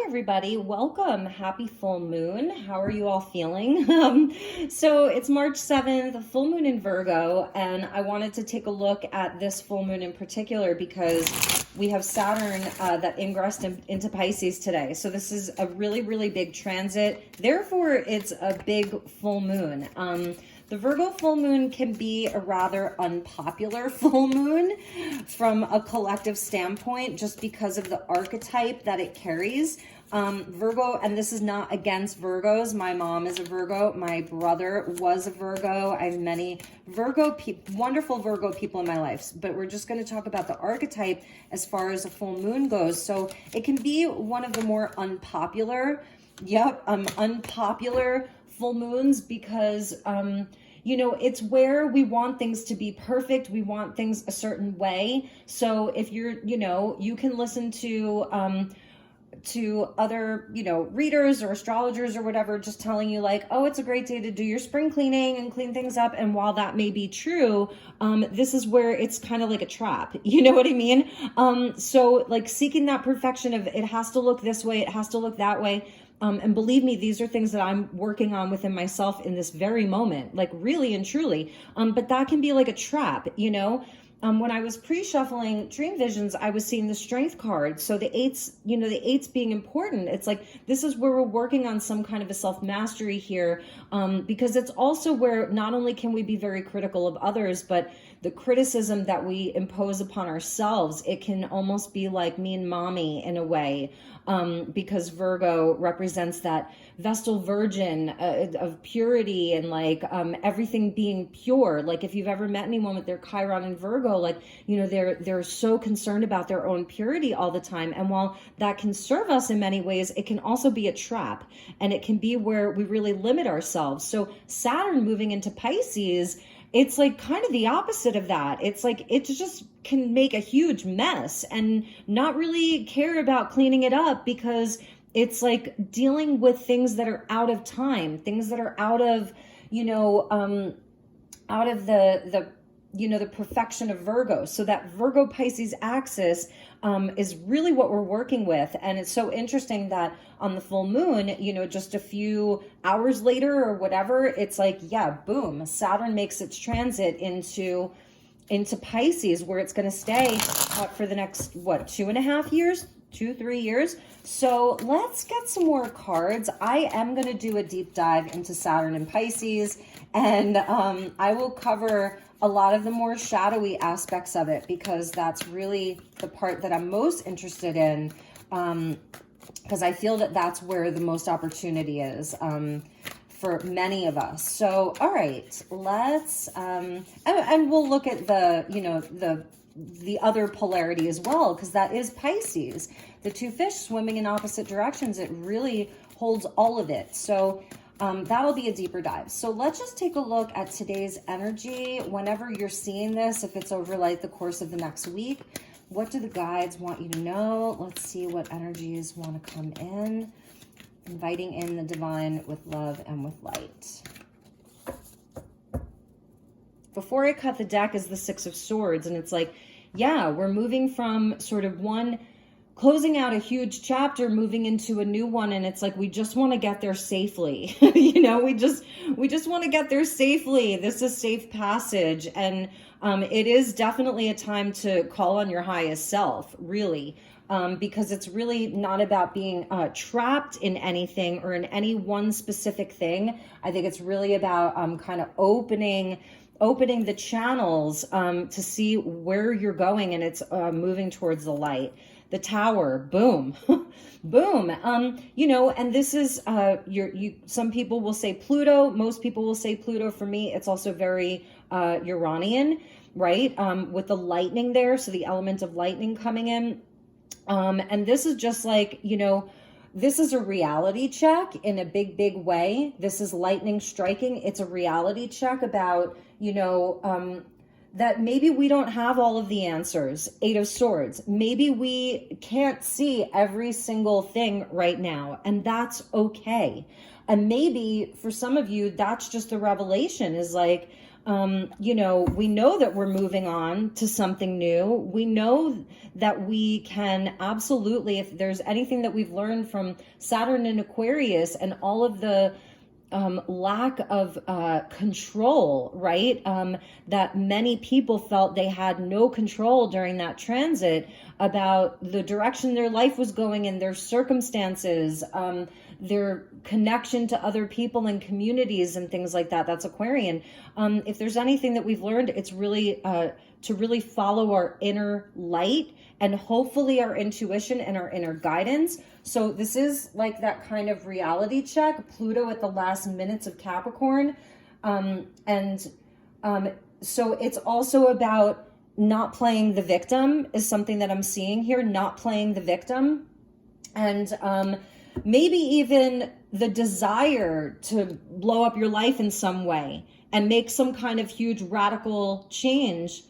everybody. Welcome. Happy full moon. How are you all feeling? So it's March 7th, full moon in Virgo, and I wanted to take a look at this full moon in particular because we have Saturn that ingressed into Pisces today. So this is a really, really big transit. Therefore, it's a big full moon. The Virgo full moon can be a rather unpopular full moon from a collective standpoint, just because of the archetype that it carries. Virgo, and this is not against Virgos. My mom is a Virgo. My brother was a Virgo. I have many wonderful Virgo people in my life, but we're just going to talk about the archetype as far as a full moon goes. So it can be one of the more unpopular, unpopular full moons because, it's where we want things to be perfect. We want things a certain way. So if you're, you can listen to other, readers or astrologers or whatever, just telling you like, oh, it's a great day to do your spring cleaning and clean things up. And while that may be true, this is where it's kind of like a trap. You know what I mean? So like seeking that perfection of it has to look this way, it has to look that way. And believe me, these are things that I'm working on within myself in this very moment, like really and truly. But that can be like a trap, when I was pre-shuffling dream visions, I was seeing the strength card. So the eights, the eights being important. It's like, this is where we're working on some kind of a self-mastery here. Because it's also where not only can we be very critical of others, but the criticism that we impose upon ourselves, it can almost be like mean mommy in a way. Because Virgo represents that Vestal Virgin of purity and like everything being pure. Like if you've ever met anyone with their Chiron and Virgo, like, they're so concerned about their own purity all the time. And while that can serve us in many ways, it can also be a trap, and it can be where we really limit ourselves. So Saturn moving into Pisces, it's like kind of the opposite of that. It's like it just can make a huge mess and not really care about cleaning it up, because it's like dealing with things that are out of time, things that are out of, out of the perfection of Virgo. So that Virgo Pisces axis is really what we're working with. And it's so interesting that on the full moon, just a few hours later or whatever, it's like, yeah, boom, Saturn makes its transit into Pisces, where it's going to stay for the next, 2.5 years, 2-3 years. So let's get some more cards. I am going to do a deep dive into Saturn and Pisces, and I will cover a lot of the more shadowy aspects of it, because that's really the part that I'm most interested in, because I feel that that's where the most opportunity is for many of us. So, all right, let's, and we'll look at the other polarity as well, because that is Pisces. The two fish swimming in opposite directions, it really holds all of it. So that'll be a deeper dive. So let's just take a look at today's energy. Whenever you're seeing this, if it's over like the course of the next week, what do the guides want you to know? Let's see what energies want to come in. Inviting in the divine with love and with light. Before I cut the deck is the Six of Swords, and it's like, yeah, we're moving from sort of one, closing out a huge chapter, moving into a new one, and it's like we just want to get there safely. We just want to get there safely. This is safe passage, and it is definitely a time to call on your highest self, really. Because it's really not about being trapped in anything or in any one specific thing. I think it's really about kind of opening the channels to see where you're going, and it's moving towards the light. The Tower, boom, boom. And this is some people will say Pluto. Most people will say Pluto. For me, it's also very Uranian, right? With the lightning there, so the element of lightning coming in. And this is just like, this is a reality check in a big, big way. This is lightning striking. It's a reality check about, that maybe we don't have all of the answers. Eight of Swords. Maybe we can't see every single thing right now, and that's okay. And maybe for some of you, that's just a revelation, is like, You know, we know that we're moving on to something new. We know that we can absolutely, if there's anything that we've learned from Saturn and Aquarius and all of the lack of control, right? That many people felt they had no control during that transit about the direction their life was going in, their circumstances, their connection to other people and communities and things like that. That's Aquarian. If there's anything that we've learned, it's really to really follow our inner light and hopefully our intuition and our inner guidance. So this is like that kind of reality check, Pluto at the last minutes of Capricorn. So it's also about not playing the victim is something that I'm seeing here, not playing the victim. And maybe even the desire to blow up your life in some way and make some kind of huge radical change.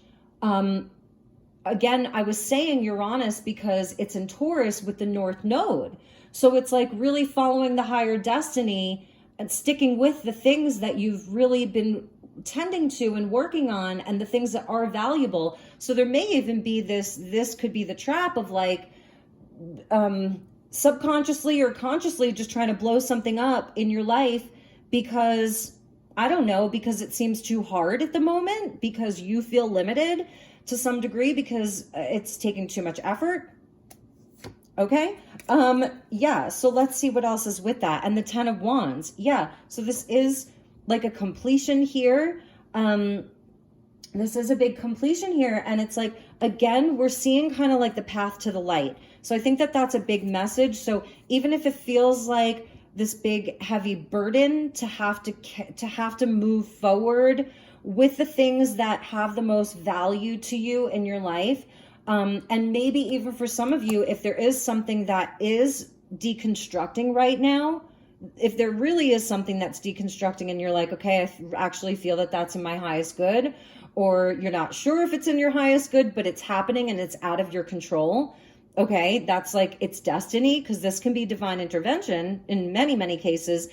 Again, I was saying Uranus because it's in Taurus with the North Node. So it's like really following the higher destiny and sticking with the things that you've really been tending to and working on and the things that are valuable. So there may even be this could be the trap of like subconsciously or consciously just trying to blow something up in your life because, I don't know, because it seems too hard at the moment, because you feel limited to some degree because it's taking too much effort. Okay. Yeah. So let's see what else is with that. And the 10 of Wands. Yeah. So this is like a completion here. This is a big completion here. And it's like, again, we're seeing kind of like the path to the light. So I think that that's a big message. So even if it feels like this big heavy burden to have to move forward with the things that have the most value to you in your life. And maybe even for some of you, if there is something that is deconstructing right now, if there really is something that's deconstructing and you're like, okay, I actually feel that that's in my highest good, or you're not sure if it's in your highest good, but it's happening and it's out of your control. Okay, that's like, it's destiny, because this can be divine intervention in many, many cases.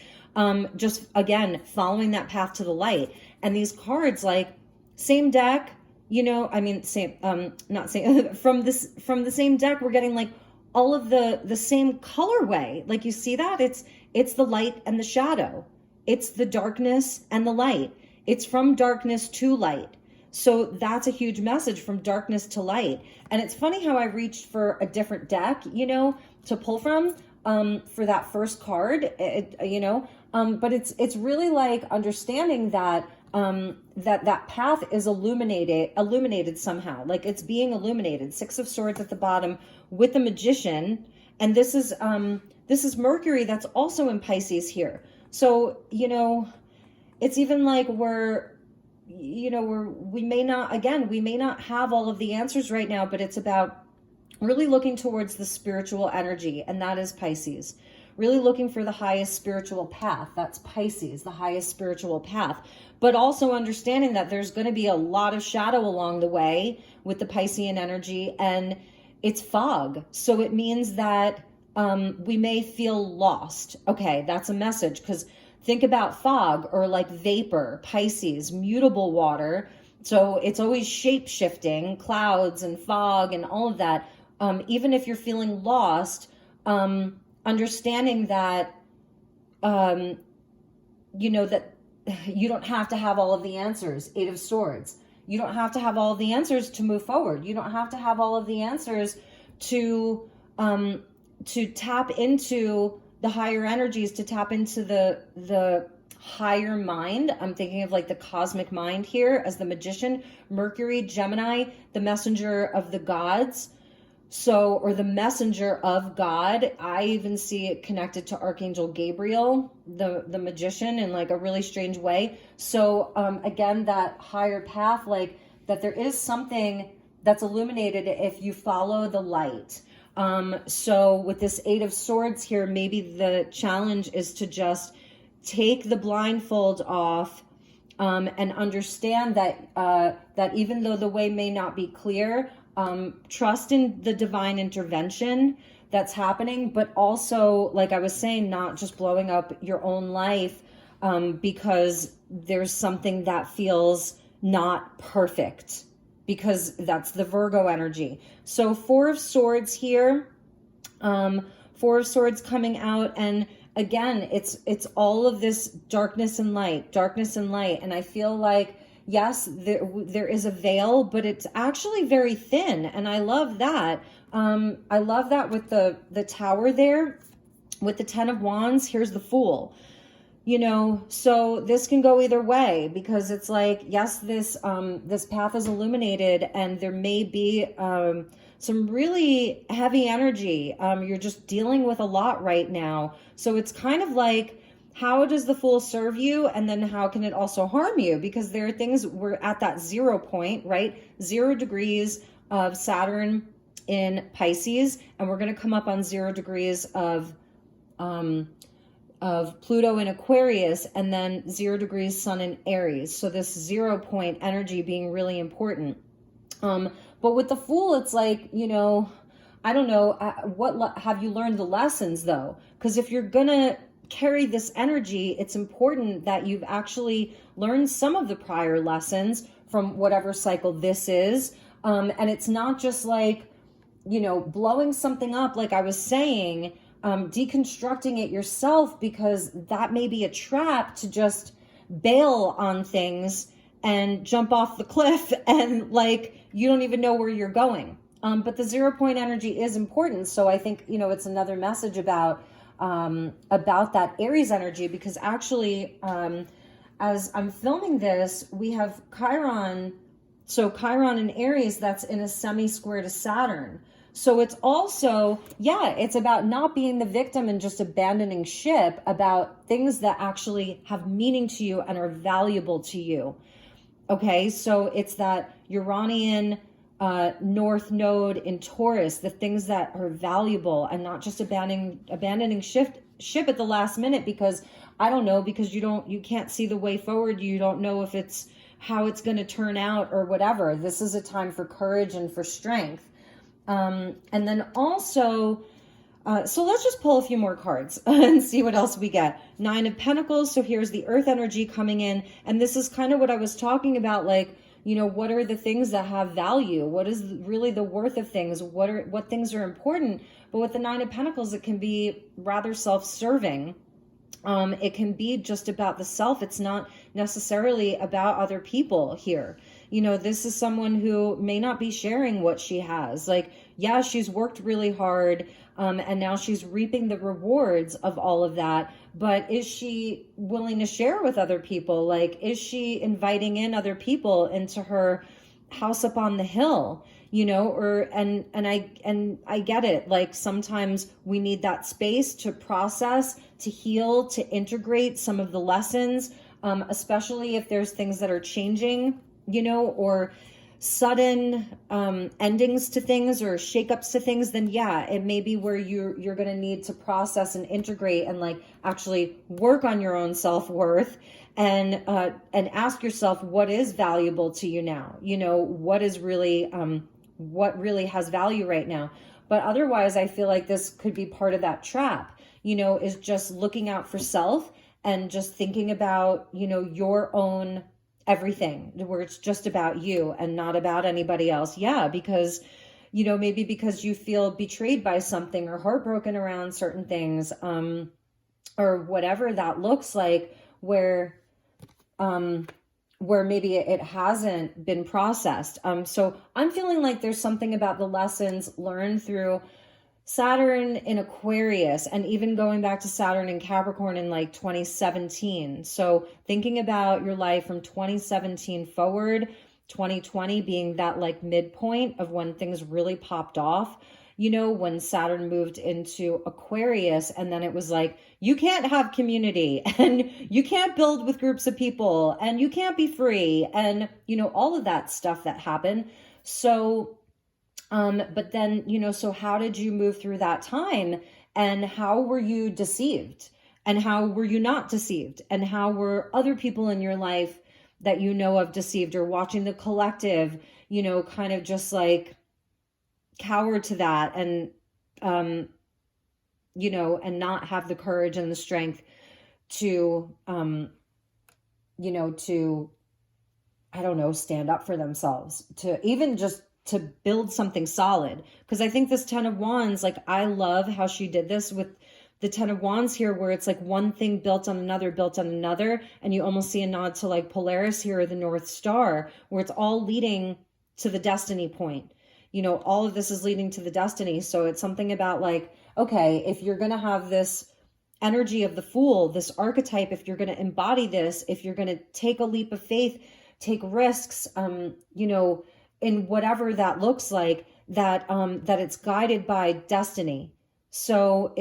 Just again, following that path to the light. And these cards, like same deck, you know, I mean, same, not same, from the same deck, we're getting like all of the same colorway. Like you see that it's the light and the shadow. It's the darkness and the light. It's from darkness to light. So that's a huge message, from darkness to light. And it's funny how I reached for a different deck, you know, to pull from, for that first card, but it's really like understanding that, that path is illuminated somehow, like it's being illuminated. 6 of Swords at the bottom with the Magician. And this is Mercury that's also in Pisces here. So, you know, it's even like we may not have all of the answers right now, but it's about really looking towards the spiritual energy. And that is Pisces. Really looking for the highest spiritual path. That's Pisces, the highest spiritual path. But also understanding that there's going to be a lot of shadow along the way with the Piscean energy, and it's fog. So it means that we may feel lost. Okay, that's a message, because think about fog or like vapor, Pisces, mutable water. So it's always shape-shifting, clouds and fog and all of that. Even if you're feeling lost, understanding that, that you don't have to have all of the answers. 8 of Swords. You don't have to have all of the answers to move forward. You don't have to have all of the answers to tap into the higher energies, to tap into the higher mind. I'm thinking of like the cosmic mind here as the Magician. Mercury, Gemini, the messenger of the gods. So, or the messenger of God. I even see it connected to Archangel Gabriel, the Magician, in like a really strange way. So again, that higher path, like that there is something that's illuminated if you follow the light. So with this 8 of Swords here, maybe the challenge is to just take the blindfold off, and understand that, that even though the way may not be clear, trust in the divine intervention that's happening, but also, like I was saying, not just blowing up your own life, because there's something that feels not perfect, because that's the Virgo energy. So Four of Swords here, Four of Swords coming out, and again, it's all of this darkness and light, and I feel like, yes, there is a veil, but it's actually very thin, and I love that. I love that with the Tower there, with the Ten of Wands. Here's the Fool. You know, so this can go either way, because it's like, yes, this path is illuminated, and there may be some really heavy energy. You're just dealing with a lot right now. So it's kind of like, how does the Fool serve you? And then how can it also harm you? Because there are things, we're at that 0 point, right? 0 degrees of Saturn in Pisces, and we're going to come up on 0 degrees of Pluto in Aquarius, and then 0 degrees Sun in Aries. So this 0 point energy being really important. But with the Fool, it's like, you know, I don't know, have you learned the lessons though? Because if you're gonna carry this energy, it's important that you've actually learned some of the prior lessons from whatever cycle this is. And it's not just like, you know, blowing something up, like I was saying, deconstructing it yourself, because that may be a trap to just bail on things and jump off the cliff, and like, you don't even know where you're going. But the 0 point energy is important. So I think, you know, it's another message about that Aries energy, because actually, as I'm filming this, we have Chiron. So Chiron in Aries, that's in a semi-square to Saturn. So it's also, yeah, it's about not being the victim and just abandoning ship, about things that actually have meaning to you and are valuable to you. Okay, so it's that Uranian North Node in Taurus, the things that are valuable, and not just abandoning ship at the last minute because, I don't know, because you can't see the way forward. You don't know if it's how it's going to turn out or whatever. This is a time for courage and for strength. And then also, so let's just pull a few more cards and see what else we get. 9 of Pentacles. So here's the Earth energy coming in. And this is kind of what I was talking about. Like, you know, what are the things that have value? What is really the worth of things? What things are important? But with the 9 of Pentacles, it can be rather self-serving. It can be just about the self. It's not necessarily about other people here. You know, this is someone who may not be sharing what she has. Like, yeah, she's worked really hard, and now she's reaping the rewards of all of that. But is she willing to share with other people? Like, is she inviting in other people into her house up on the hill? You know, or and I get it. Like, sometimes we need that space to process, to heal, to integrate some of the lessons, especially if there's things that are changing, you know, or sudden endings to things or shakeups to things. Then yeah, it may be where you're going to need to process and integrate and like actually work on your own self-worth, and ask yourself what is valuable to you now. You know, what really has value right now. But otherwise, I feel like this could be part of that trap, you know, is just looking out for self and just thinking about, you know, your own everything, where it's just about you and not about anybody else. Yeah, because, you know, maybe because you feel betrayed by something or heartbroken around certain things, or whatever that looks like, where maybe it hasn't been processed. So I'm feeling like there's something about the lessons learned through Saturn in Aquarius, and even going back to Saturn in Capricorn in like 2017. So thinking about your life from 2017 forward, 2020 being that like midpoint of when things really popped off, you know, when Saturn moved into Aquarius, and then it was like, you can't have community, and you can't build with groups of people, and you can't be free, and, you know, all of that stuff that happened. So but then, you know, so how did you move through that time, and how were you deceived, and how were you not deceived, and how were other people in your life that you know of deceived, or watching the collective, you know, kind of just like cower to that, and, you know, and not have the courage and the strength to, you know, to, I don't know, stand up for themselves, to even just to build something solid. Because I think this 10 of Wands, like, I love how she did this with the 10 of Wands here, where it's like one thing built on another, and you almost see a nod to like Polaris here, or the North Star, where it's all leading to the destiny point. You know, all of this is leading to the destiny. So it's something about like, okay, if you're going to have this energy of the Fool, this archetype, if you're going to embody this, if you're going to take a leap of faith, take risks, you know, in whatever that looks like, that that it's guided by destiny. So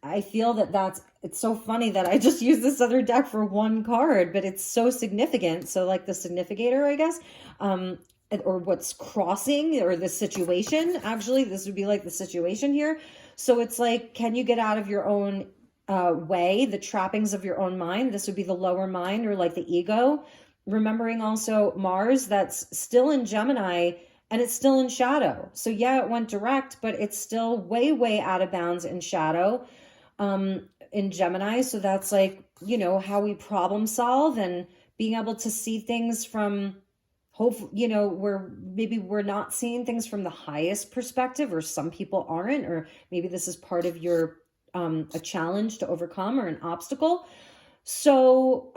I feel that it's so funny that I just used this other deck for one card, but it's so significant. So like the significator, I guess, or what's crossing, or the situation, actually, this would be like the situation here. So it's like, can you get out of your own way, the trappings of your own mind? This would be the lower mind, or like the ego. Remembering also Mars, that's still in Gemini, and it's still in shadow. So yeah, it went direct, but it's still way, way out of bounds in shadow, in Gemini. So that's like, you know, how we problem solve, and being able to see things from, hopefully, you know, where maybe we're not seeing things from the highest perspective, or some people aren't, or maybe this is part of your, a challenge to overcome, or an obstacle. So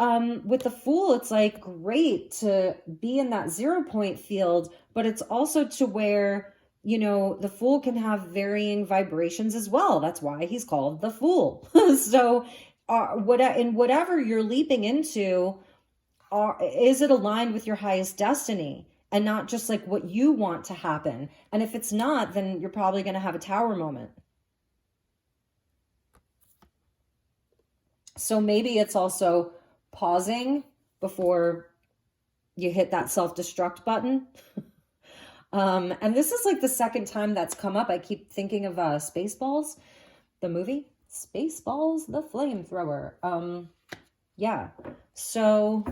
with the Fool, it's like great to be in that 0 point field, but it's also to where, you know, the Fool can have varying vibrations as well. That's why he's called the Fool. So in whatever you're leaping into, is it aligned with your highest destiny, and not just like what you want to happen? And if it's not, then you're probably going to have a tower moment. So maybe it's also pausing before you hit that self-destruct button. And this is like the second time that's come up. I keep thinking of Spaceballs, the movie Spaceballs, the flamethrower. Yeah. So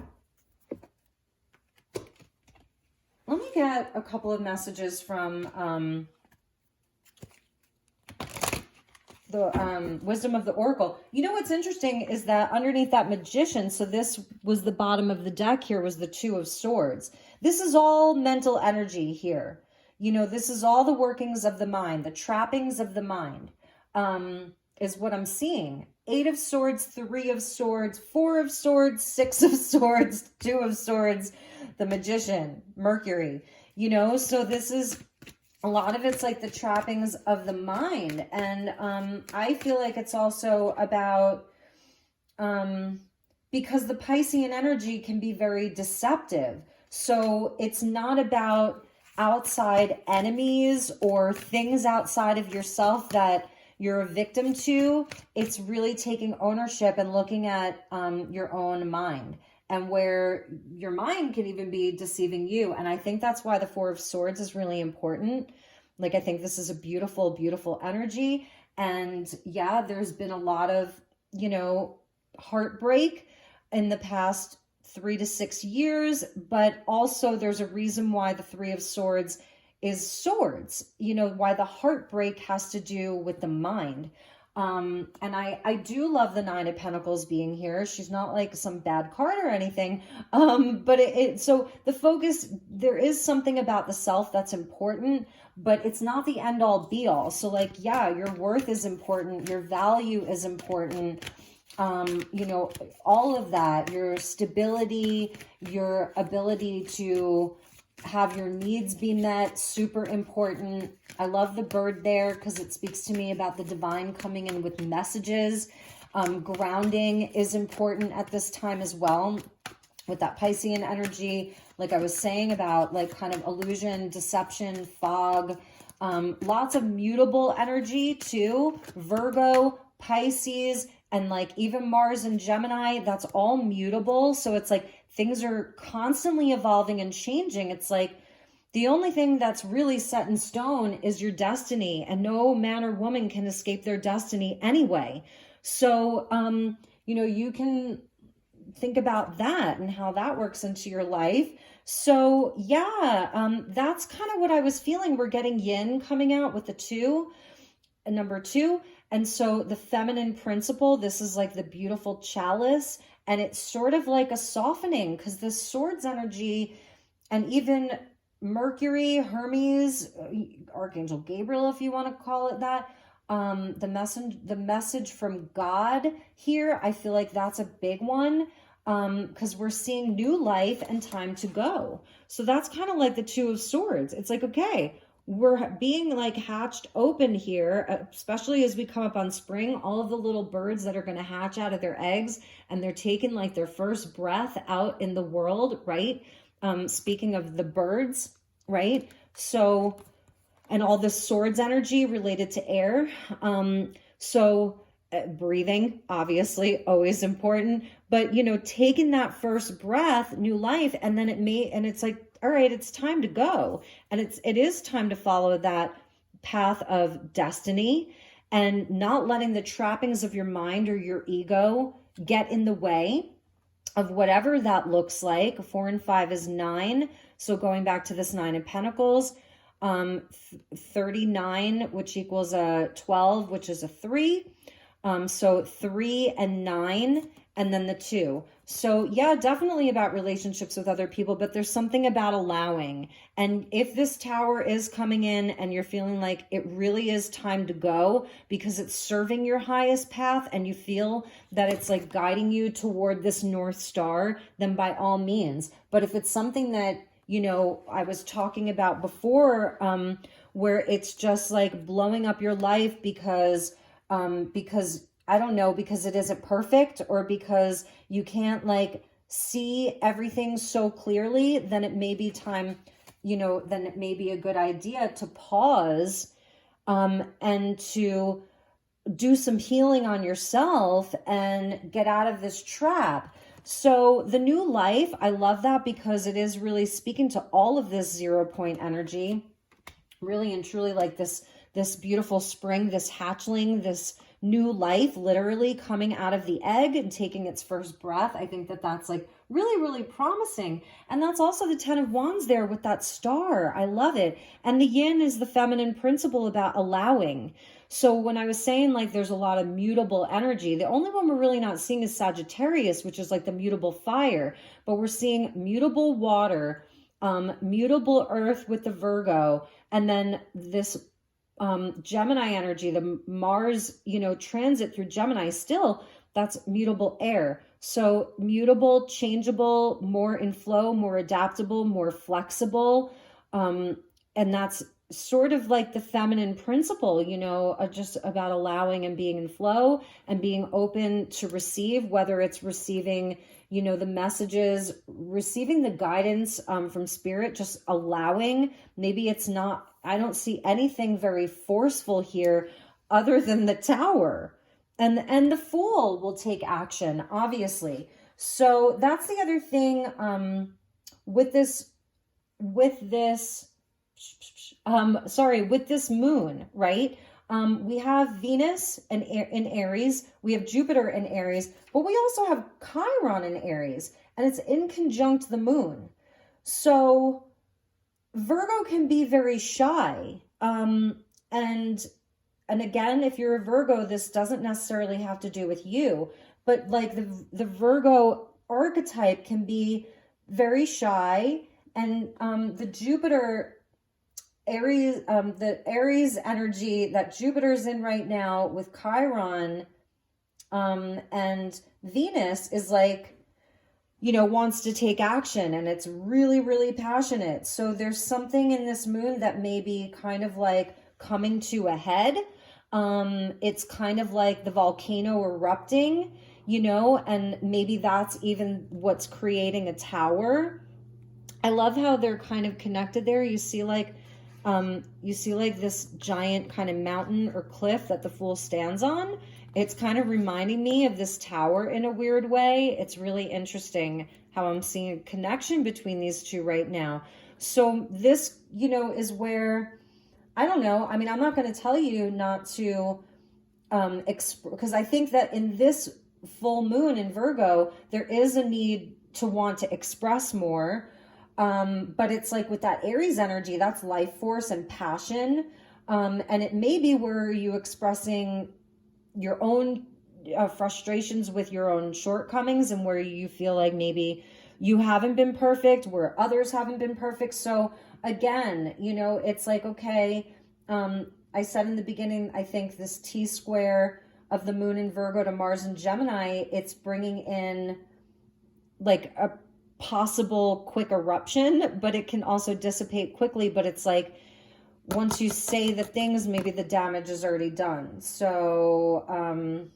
let me get a couple of messages from the Wisdom of the Oracle. You know what's interesting is that underneath that Magician, so this was the bottom of the deck here, was the Two of Swords. This is all mental energy here. You know, this is all the workings of the mind, the trappings of the mind, is what I'm seeing. 8 of Swords, 3 of Swords, 4 of Swords, 6 of Swords, 2 of Swords, the Magician, Mercury. You know, so this is, a lot of it's like the trappings of the mind. And I feel like it's also about, because the Piscean energy can be very deceptive. So it's not about outside enemies or things outside of yourself that you're a victim to. It's really taking ownership and looking at your own mind, and where your mind can even be deceiving you. And I think that's why the 4 of Swords is really important. Like, I think this is a beautiful, beautiful energy. And yeah, there's been a lot of, you know, heartbreak in the past 3 to 6 years, but also there's a reason why the 3 of Swords is swords, you know, why the heartbreak has to do with the mind. And I do love the 9 of Pentacles being here. She's not like some bad card or anything. But so the focus, there is something about the self that's important, but it's not the end all be all. So like, yeah, your worth is important. Your value is important. You know, all of that, your stability, your ability to have your needs be met, super important. I love the bird there because it speaks to me about the divine coming in with messages. Grounding is important at this time as well, with that Piscean energy, like I was saying, about like kind of illusion, deception, fog, lots of mutable energy too. Virgo, Pisces, and like even Mars and Gemini, that's all mutable. So it's like things are constantly evolving and changing. It's like the only thing that's really set in stone is your destiny, and no man or woman can escape their destiny anyway. So, you know, you can think about that and how that works into your life. So yeah, that's kind of what I was feeling. We're getting yin coming out with the 2, number 2. And so the feminine principle, this is like the beautiful chalice, and it's sort of like a softening, because this swords energy, and even Mercury, Hermes, Archangel Gabriel, if you want to call it that, the message from God here, I feel like that's a big one, because we're seeing new life and time to go. So that's kind of like the Two of Swords. It's like, okay, we're being like hatched open here, especially as we come up on spring. All of the little birds that are going to hatch out of their eggs, and they're taking like their first breath out in the world, right? Speaking of the birds, right? So, and all this swords energy related to air. Breathing, obviously, always important, but you know, taking that first breath, new life, and then it's like, all right, it's time to go. And it is time to follow that path of destiny, and not letting the trappings of your mind or your ego get in the way of whatever that looks like. 4 and 5 is 9. So going back to this 9 of Pentacles, 39, which equals a 12, which is a 3. So 3 and 9, and then the 2. So yeah, definitely about relationships with other people, but there's something about allowing. And if this tower is coming in and you're feeling like it really is time to go because it's serving your highest path, and you feel that it's like guiding you toward this North Star, then by all means. But if it's something that, you know, I was talking about before, where it's just like blowing up your life because I don't know, because it isn't perfect, or because you can't like see everything so clearly, then it may be time, you know, then it may be a good idea to pause, and to do some healing on yourself and get out of this trap. So the new life, I love that, because it is really speaking to all of this 0 point energy, really and truly, like this beautiful spring, this hatchling, this new life literally coming out of the egg and taking its first breath. I think that that's like really, really promising. And that's also the 10 of Wands there with that star. I love it. And the yin is the feminine principle about allowing. So when I was saying like there's a lot of mutable energy, the only one we're really not seeing is Sagittarius, which is like the mutable fire, but we're seeing mutable water, mutable earth with the Virgo, and then this Gemini energy, the Mars, you know, transit through Gemini, still that's mutable air. So mutable, changeable, more in flow, more adaptable, more flexible. And that's sort of like the feminine principle, you know, just about allowing and being in flow and being open to receive, whether it's receiving, you know, the messages, receiving the guidance from spirit, just allowing. Maybe it's not, I don't see anything very forceful here other than the Tower. And the Fool will take action, obviously. So that's the other thing with this moon, right? We have Venus in Aries, we have Jupiter in Aries, but we also have Chiron in Aries, and it's in conjunct the moon. So Virgo can be very shy. And again, if you're a Virgo, this doesn't necessarily have to do with you, but like the Virgo archetype can be very shy, and the Jupiter Aries, the Aries energy that Jupiter's in right now with Chiron, and Venus is like, you know, wants to take action, and it's really, really passionate. So there's something in this moon that may be kind of like coming to a head. It's kind of like the volcano erupting, you know, and maybe that's even what's creating a tower. I love how they're kind of connected there. You see like this giant kind of mountain or cliff that the Fool stands on. It's kind of reminding me of this tower in a weird way. It's really interesting how I'm seeing a connection between these two right now. So this, you know, is where, I don't know. I mean, I'm not going to tell you not to, because I think that in this full moon in Virgo, there is a need to want to express more. But it's like with that Aries energy, that's life force and passion. And it may be where you expressing your own frustrations with your own shortcomings, and where you feel like maybe you haven't been perfect, where others haven't been perfect. So again, you know, it's like, okay, I said in the beginning, I think this T-square of the moon in Virgo to Mars in Gemini, it's bringing in like a possible quick eruption, but it can also dissipate quickly. But it's like, once you say the things, maybe the damage is already done. So,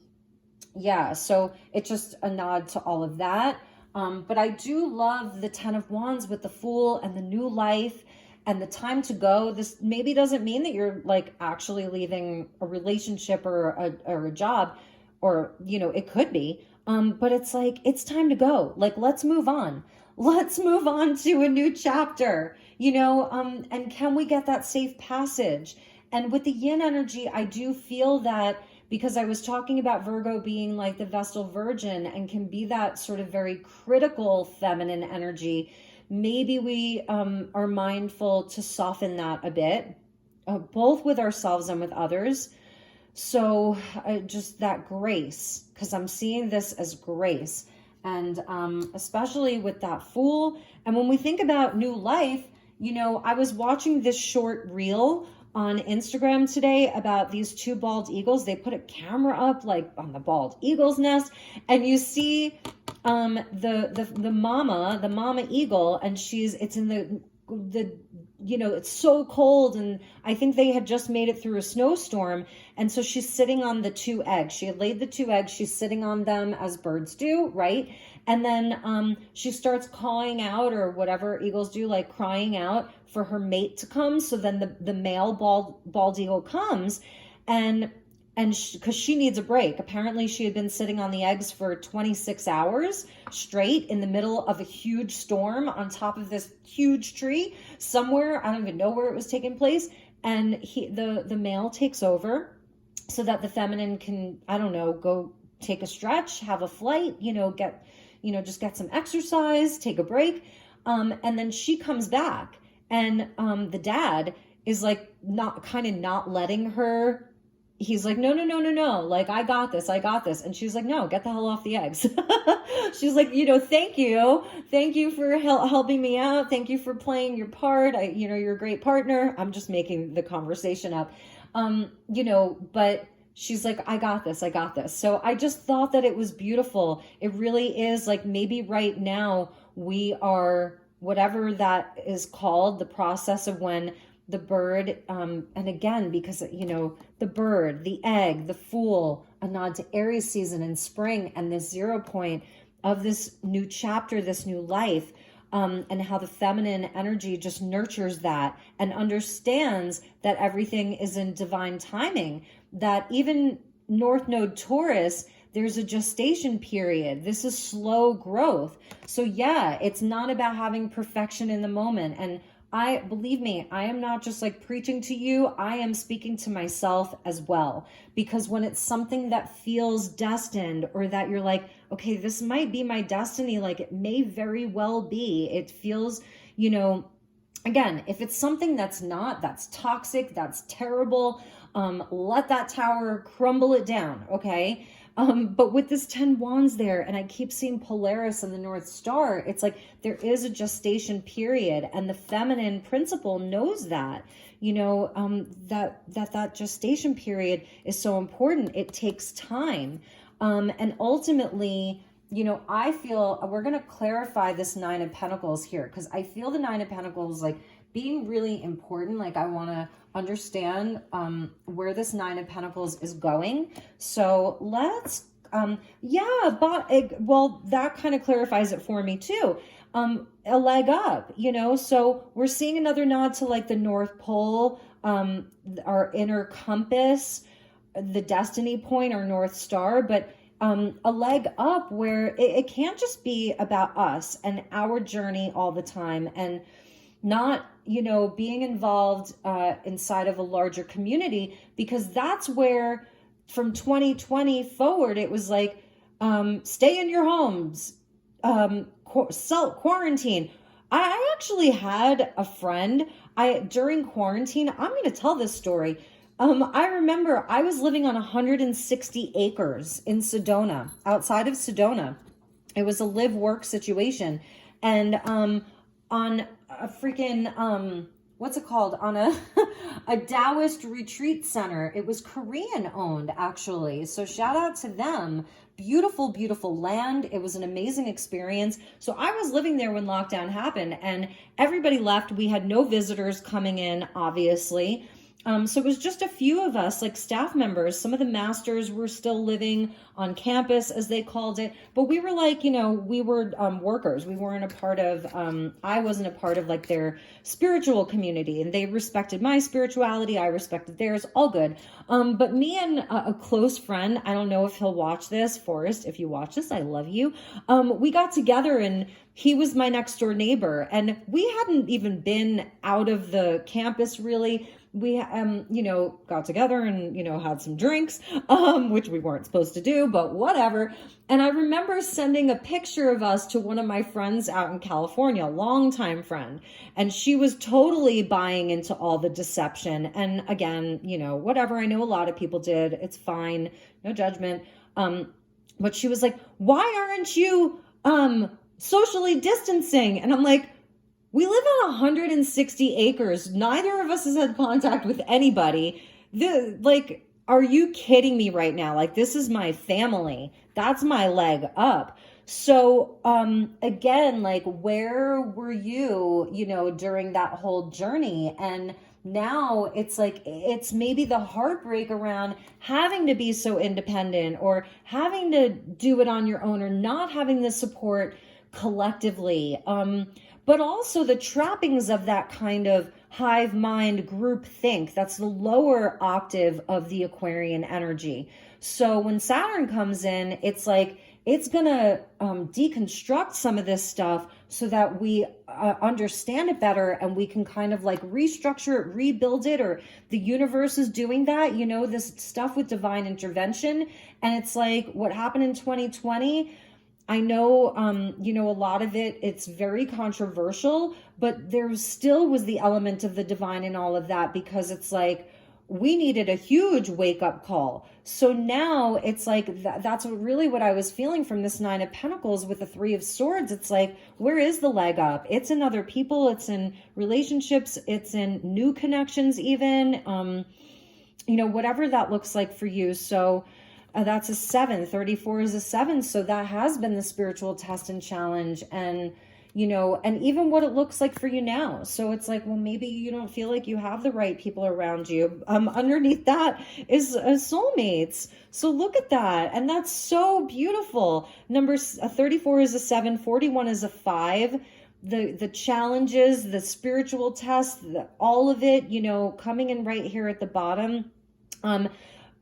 yeah, so it's just a nod to all of that. But I do love the 10 of Wands with the Fool and the new life and the time to go. This maybe doesn't mean that you're like actually leaving a relationship or a job, or, you know, it could be. But it's like, it's time to go. Like, let's move on. Let's move on to a new chapter, you know, and can we get that safe passage? And with the yin energy, I do feel that, because I was talking about Virgo being like the Vestal Virgin and can be that sort of very critical feminine energy, maybe we are mindful to soften that a bit, both with ourselves and with others. So just that grace, because I'm seeing this as grace, and especially with that Fool. And when we think about new life, you know, I was watching this short reel on Instagram today about these two bald eagles. They put a camera up like on the bald eagle's nest, and you see the mama eagle, and it's in the you know, it's so cold, and I think they had just made it through a snowstorm, and so she's sitting on the two eggs. She had laid the two eggs, she's sitting on them as birds do, right? And then she starts cawing out, or whatever eagles do, like crying out for her mate to come. So then the male bald eagle comes, and because she needs a break. Apparently she had been sitting on the eggs for 26 hours straight in the middle of a huge storm on top of this huge tree somewhere. I don't even know where it was taking place. And the male takes over so that the feminine can, I don't know, go take a stretch, have a flight, just get some exercise, take a break. And then she comes back, and the dad is like not letting her. He's like, no, like, I got this. And she's like, no, get the hell off the eggs. She's like, thank you for helping me out. Thank you for playing your part. You're a great partner. I'm just making the conversation up. But she's like, I got this. So I just thought that it was beautiful. It really is like, maybe right now we are, whatever that is called, the process of when the bird, and again, because, the bird, the egg, the Fool, a nod to Aries season and spring, and this 0 point of this new chapter, this new life, and how the feminine energy just nurtures that and understands that everything is in divine timing, that even North Node Taurus, there's a gestation period. This is slow growth. So yeah, it's not about having perfection in the moment. And believe me, I am not just like preaching to you. I am speaking to myself as well, because when it's something that feels destined, or that you're like, okay, this might be my destiny, like it may very well be, it feels, again, if it's something that's not, that's toxic, that's terrible, let that tower crumble it down. Okay. But with this 10 wands there, and I keep seeing Polaris and the North Star, it's like there is a gestation period, and the feminine principle knows that, that gestation period is so important. It takes time. And ultimately, I feel we're going to clarify this 9 of Pentacles here, because I feel the 9 of Pentacles like being really important. Like I want to understand where this 9 of Pentacles is going. So let's, that kind of clarifies it for me too. A leg up, so we're seeing another nod to like the North Pole, our inner compass, the destiny point, our North Star, but a leg up where it can't just be about us and our journey all the time, and not, being involved inside of a larger community, because that's where from 2020 forward, it was like, stay in your homes, quarantine. I actually had a friend, during quarantine, I'm going to tell this story. I remember I was living on 160 acres in Sedona, outside of Sedona. It was a live work situation. And on a freaking what's it called? On a a Taoist retreat center. It was Korean owned, actually. So shout out to them. Beautiful, beautiful land. It was an amazing experience. So I was living there when lockdown happened and everybody left. We had no visitors coming in, obviously. So it was just a few of us, like staff members. Some of the masters were still living on campus, as they called it. But we were like, you know, we were workers. We weren't a part of, I wasn't a part of like their spiritual community. And they respected my spirituality. I respected theirs. All good. But me and a close friend, I don't know if he'll watch this, Forrest, if you watch this, I love you. We got together and he was my next door neighbor. And we hadn't even been out of the campus really. We, you know, got together and, you know, had some drinks, which we weren't supposed to do, but whatever. And I remember sending a picture of us to one of my friends out in California, a longtime friend. And she was totally buying into all the deception. And again, you know, whatever. I know a lot of people did. It's fine. No judgment. But she was like, why aren't you, socially distancing? And I'm like, we live on 160 acres. Neither of us has had contact with anybody. Like, are you kidding me right now? Like, this is my family. That's my leg up. So, again, like, where were you, you know, during that whole journey? And now it's like, it's maybe the heartbreak around having to be so independent or having to do it on your own or not having the support collectively. But also the trappings of that kind of hive mind group think. That's the lower octave of the Aquarian energy. So when Saturn comes in, it's like, it's going to deconstruct some of this stuff so that we understand it better and we can kind of like restructure it, rebuild it, or the universe is doing that, you know, this stuff with divine intervention. And it's like what happened in 2020. I know, you know, a lot of it, it's very controversial, but there still was the element of the divine in all of that because it's like, we needed a huge wake up call. So now it's like, that's really what I was feeling from this Nine of Pentacles with the Three of Swords. It's like, where is the leg up? It's in other people. It's in relationships. It's in new connections even, you know, whatever that looks like for you. So that's a 7. 34 is a 7. So that has been the spiritual test and challenge. And, you know, and even what it looks like for you now. So it's like, well, maybe you don't feel like you have the right people around you. Underneath that is soulmates. So look at that. And that's so beautiful. Number 34 is a 7. 41 is a 5. The challenges, the spiritual test, all of it, you know, coming in right here at the bottom.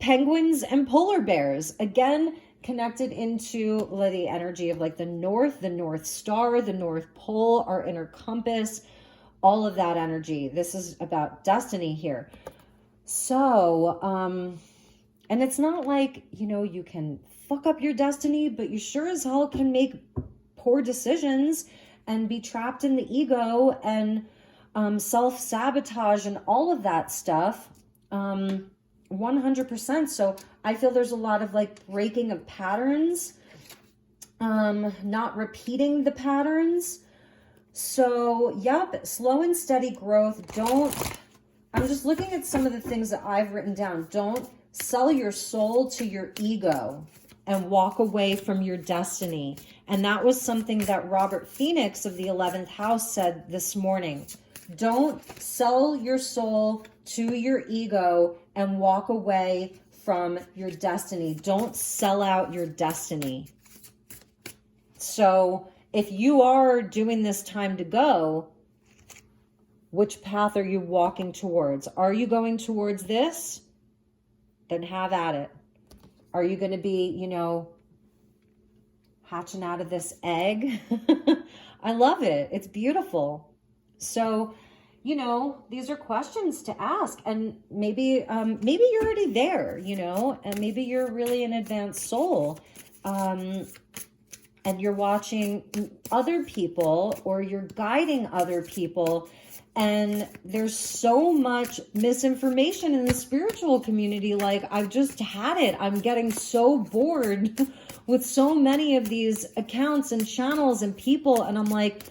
Penguins and polar bears, again, connected into the energy of like the North Star, the North Pole, our inner compass, all of that energy. This is about destiny here. So, and it's not like, you know, you can fuck up your destiny, but you sure as hell can make poor decisions and be trapped in the ego and self-sabotage and all of that stuff. 100%. So I feel there's a lot of like breaking of patterns, not repeating the patterns. So yep, slow and steady growth. I'm just looking at some of the things that I've written down. Don't sell your soul to your ego and walk away from your destiny. And that was something that Robert Phoenix of the 11th house said this morning. Don't sell your soul to your ego and walk away from your destiny. Don't sell out your destiny. So if you are doing this time to go, which path are you walking towards? Are you going towards this? Then have at it. Are you going to be, you know, hatching out of this egg? I love it. It's beautiful. So, you know, these are questions to ask, and maybe you're already there, you know, and maybe you're really an advanced soul, and you're watching other people or you're guiding other people And there's so much misinformation in the spiritual community. Like, I've just had it. I'm getting so bored with so many of these accounts and channels and people. And I'm like,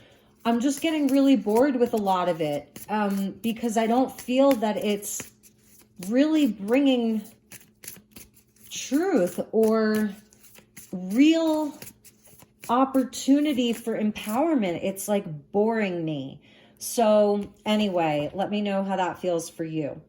I'm just getting really bored with a lot of it, because I don't feel that it's really bringing truth or real opportunity for empowerment. It's like boring me. So anyway, let me know how that feels for you.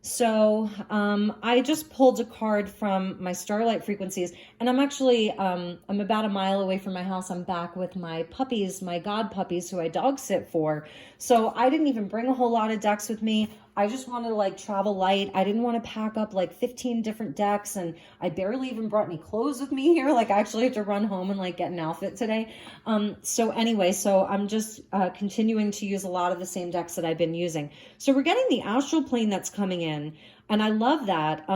So I just pulled a card from my starlight frequencies, and I'm actually, I'm about a mile away from my house. I'm back with my puppies, my god puppies, who I dog sit for. So I didn't even bring a whole lot of decks with me. I just wanted to like travel light. I didn't want to pack up like 15 different decks, and I barely even brought any clothes with me here. Like, I actually had to run home and like get an outfit today. So anyway, so I'm just continuing to use a lot of the same decks that I've been using. So we're getting the astral plane that's coming in, and I love that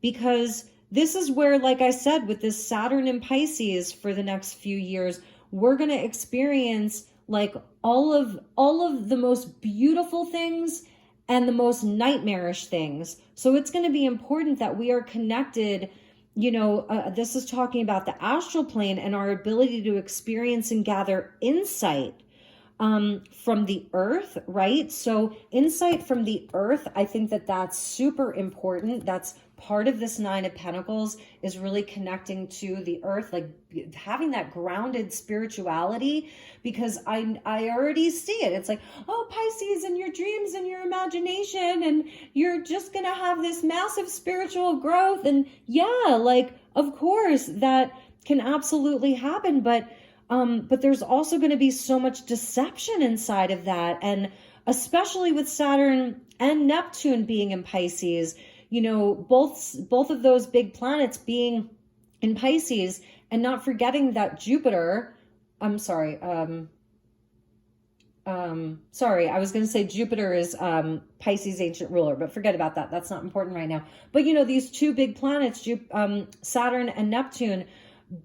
because this is where, like I said, with this Saturn in Pisces for the next few years, we're going to experience like all of the most beautiful things and the most nightmarish things. So it's going to be important that we are connected. You know, this is talking about the astral plane and our ability to experience and gather insight from the earth, right? So insight from the earth, I think that that's super important. That's part of this Nine of Pentacles, is really connecting to the earth, like having that grounded spirituality, because I already see it. It's like, oh, Pisces, and your dreams and your imagination, and you're just going to have this massive spiritual growth. And yeah, like, of course, that can absolutely happen. But there's also going to be so much deception inside of that. And especially with Saturn and Neptune being in Pisces, you know, both of those big planets being in Pisces, and not forgetting that Jupiter, I was going to say Jupiter is Pisces' ancient ruler, but forget about that. That's not important right now. But, you know, these two big planets, Saturn and Neptune,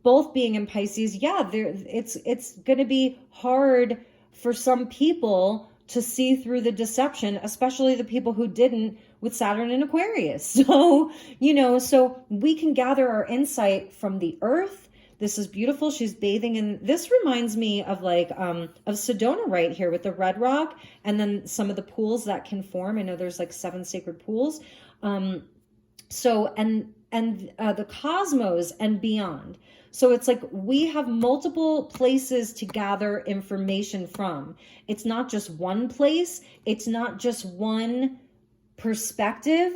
both being in Pisces, yeah, it's going to be hard for some people to see through the deception, especially the people who didn't with Saturn in Aquarius. So, you know, so we can gather our insight from the earth. This is beautiful. She's bathing in, this reminds me of like, of Sedona right here with the red rock, and then some of the pools that can form. I know there's like 7 sacred pools. So, and the cosmos and beyond. So it's like we have multiple places to gather information from. It's not just one place. It's not just one perspective,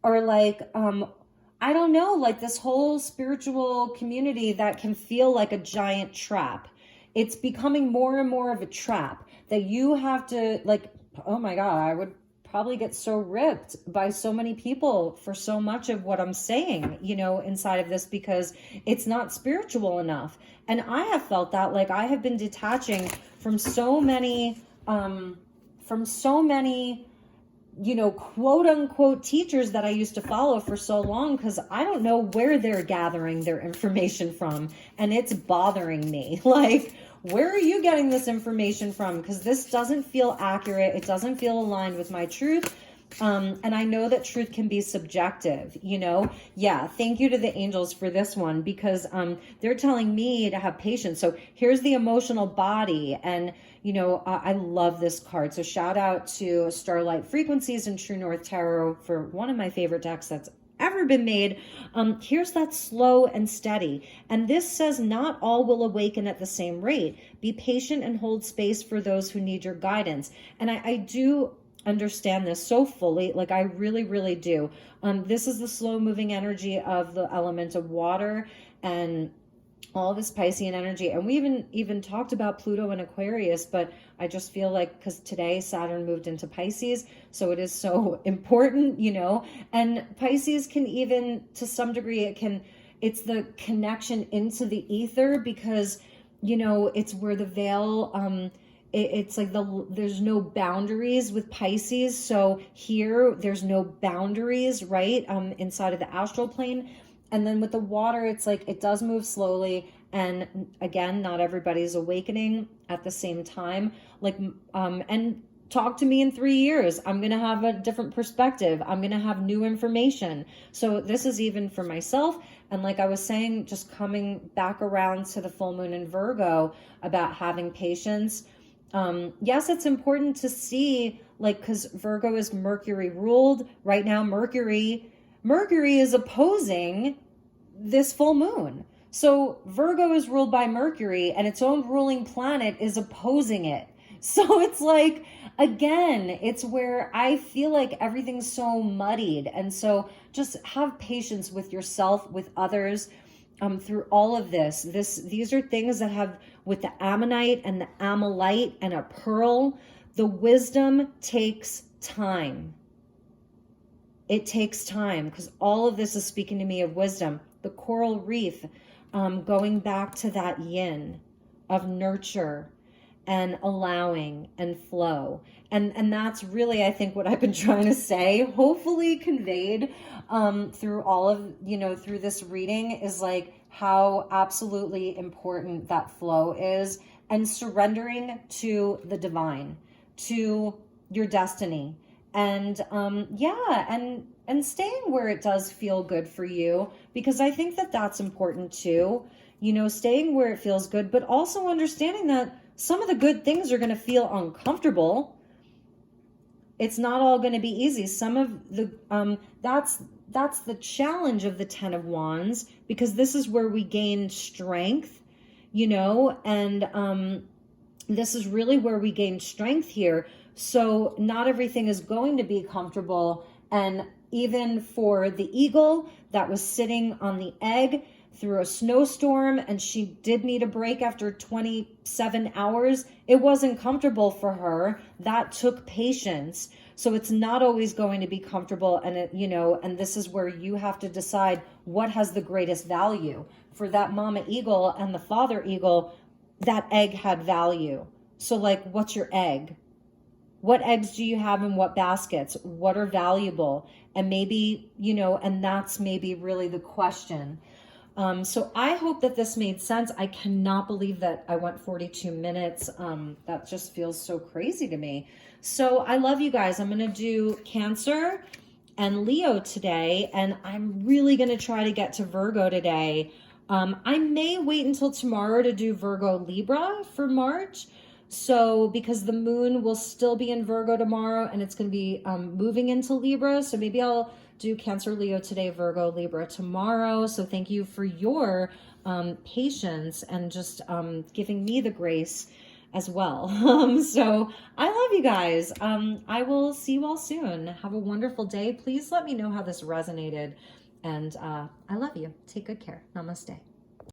or like, I don't know, like this whole spiritual community that can feel like a giant trap. It's becoming more and more of a trap that you have to like, oh my God, I would probably get so ripped by so many people for so much of what I'm saying, you know, inside of this, because it's not spiritual enough. And I have felt that, like, I have been detaching from so many, you know, quote unquote teachers that I used to follow for so long, because I don't know where they're gathering their information from, and it's bothering me. Like, where are you getting this information from? Because this doesn't feel accurate. It doesn't feel aligned with my truth. And I know that truth can be subjective, you know? Yeah, thank you to the angels for this one, because they're telling me to have patience. So here's the emotional body. And, you know, I love this card. So shout out to Starlight Frequencies and True North Tarot for one of my favorite decks that's ever been made. Here's that slow and steady. And this says, not all will awaken at the same rate. Be patient and hold space for those who need your guidance. And I do understand this so fully. Like, I really, really do. This is the slow moving energy of the element of water and all this Piscean energy. And we even talked about Pluto and Aquarius, but I just feel like, because today Saturn moved into Pisces, so it is so important, you know. And Pisces can even, to some degree, it's the connection into the ether, because, you know, it's where the veil, it's like there's no boundaries with Pisces. So here there's no boundaries, right? Inside of the astral plane. And then with the water, it's like it does move slowly. And again, not everybody's awakening at the same time. Like, and talk to me in 3 years. I'm going to have a different perspective. I'm going to have new information. So this is even for myself. And like I was saying, just coming back around to the full moon in Virgo about having patience. Yes, it's important to see, like, because Virgo is Mercury ruled right now. Mercury is opposing this full moon. So Virgo is ruled by Mercury, and its own ruling planet is opposing it. So it's like, again, it's where I feel like everything's so muddied. And so just have patience with yourself, with others, through all of this. These are things that have, with the ammonite and the amalite and a pearl, the wisdom takes time. It takes time, because all of this is speaking to me of wisdom. The coral reef, going back to that yin of nurture and allowing and flow. And that's really, I think, what I've been trying to say, hopefully conveyed through all of, through this reading, is like how absolutely important that flow is, and surrendering to the divine, to your destiny. And and staying where it does feel good for you, because I think that that's important too, staying where it feels good, but also understanding that some of the good things are going to feel uncomfortable. It's not all going to be easy. Some of the, that's the challenge of the 10 of Wands, because this is where we gain strength, and this is really where we gain strength here. So not everything is going to be comfortable. And even for the eagle that was sitting on the egg through a snowstorm, and she did need a break after 27 hours, it wasn't comfortable for her. That took patience. So it's not always going to be comfortable. And and this is where you have to decide what has the greatest value. For that mama eagle and the father eagle, that egg had value. So like, what's your egg? What eggs do you have in what baskets? What are valuable? And maybe, and that's maybe really the question. So I hope that this made sense. I cannot believe that I went 42 minutes. That just feels so crazy to me. So I love you guys. I'm going to do Cancer and Leo today, and I'm really going to try to get to Virgo today. I may wait until tomorrow to do Virgo Libra for March. So because the moon will still be in Virgo tomorrow, and it's going to be moving into Libra. So maybe I'll do Cancer, Leo today, Virgo, Libra tomorrow. So thank you for your patience and just giving me the grace as well. So I love you guys. I will see you all soon. Have a wonderful day. Please let me know how this resonated. And I love you. Take good care. Namaste.